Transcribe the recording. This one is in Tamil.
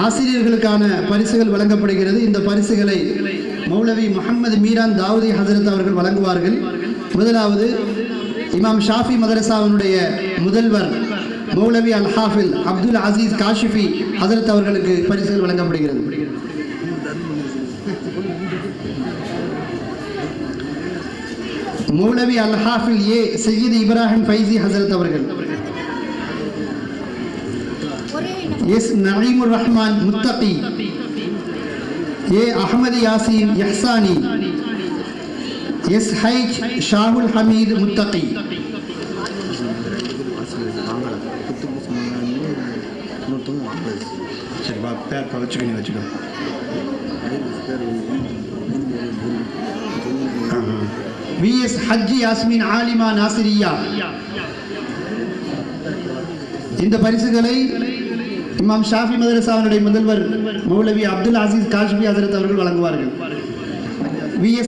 ஆசிரியர்களுக்கான பரிசுகள் வழங்கப்படுகிறது. இந்த பரிசுகளை மௌலவி முஹம்மது மீரான் தாவூதி ஹசரத் அவர்கள் வழங்குவார்கள். முதலாவது இமாம் ஷாஃபி மதரசாவினுடைய முதல்வர் மௌலவி அல் ஹாஃபில் அப்துல் அசீஸ் காஷிஃபி ஹசரத் அவர்களுக்கு பரிசுகள் வழங்கப்படுகிறது. மௌலவி அல் ஹாஃபில் ஏ சையீத் இப்ராஹிம் ஃபைசி ஹசரத் அவர்கள். எஸ் நஈமுர் ரஹ்மான் முத்தகி. ஏ அஹமது யாசீன் இஹ்சானி. எஸ் ஹைஜ் ஷாஹுல் ஹமீத் முத்தகி. VS ஹஜ்ஜி யாஸ்மின் ஆலிமா நாசிரியா. இந்த பரிசுகளை இமாம் ஷாஃபி மதரசாவினுடைய முதல்வர் மௌலவி அப்துல் அசீஸ் காஷ்மி ஹசரத் அவர்கள் வழங்குவார்கள். VS